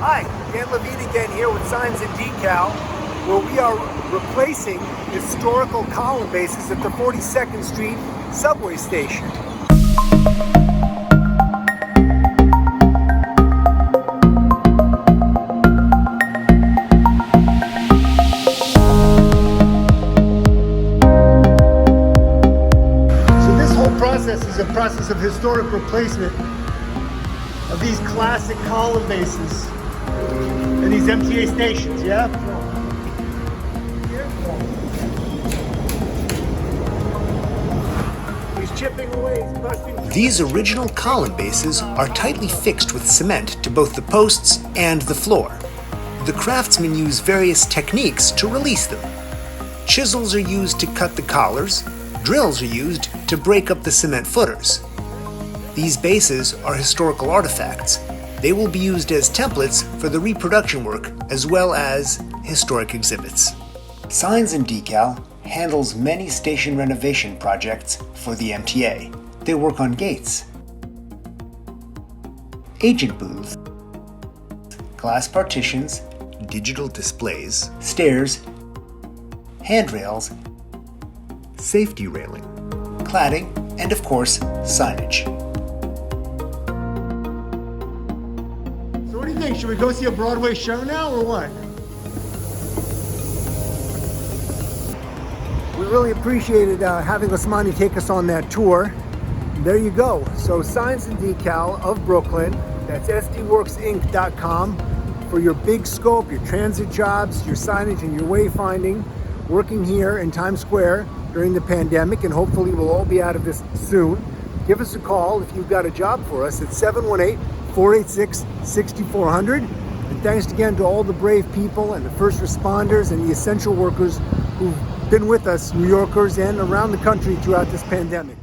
Hi, Dan Levine again here with Signs and Decal, where we are replacing historical column bases at the 42nd Street subway station. So this whole process is a process of historic replacement of these classic column bases and these MTA stations, yeah? He's chipping away, he's busting. These original column bases are tightly fixed with cement to both the posts and the floor. The craftsmen use various techniques to release them. Chisels are used to cut the collars, drills are used to break up the cement footers. These bases are historical artifacts. They will be used as templates for the reproduction work as well as historic exhibits. Signs and Decal handles many station renovation projects for the MTA. They work on gates, agent booths, glass partitions, digital displays, stairs, handrails, safety railing, cladding, and of course, signage. What do you think? Should we go see a Broadway show now or what? We really appreciated having Osmani take us on that tour. There you go. So Signs and Decal of Brooklyn, that's sdworksinc.com for your big scope, your transit jobs, your signage and your wayfinding, working here in Times Square during the pandemic, and hopefully we'll all be out of this soon. Give us a call if you've got a job for us at 718-486-6400. And thanks again to all the brave people and the first responders and the essential workers who've been with us, New Yorkers and around the country throughout this pandemic.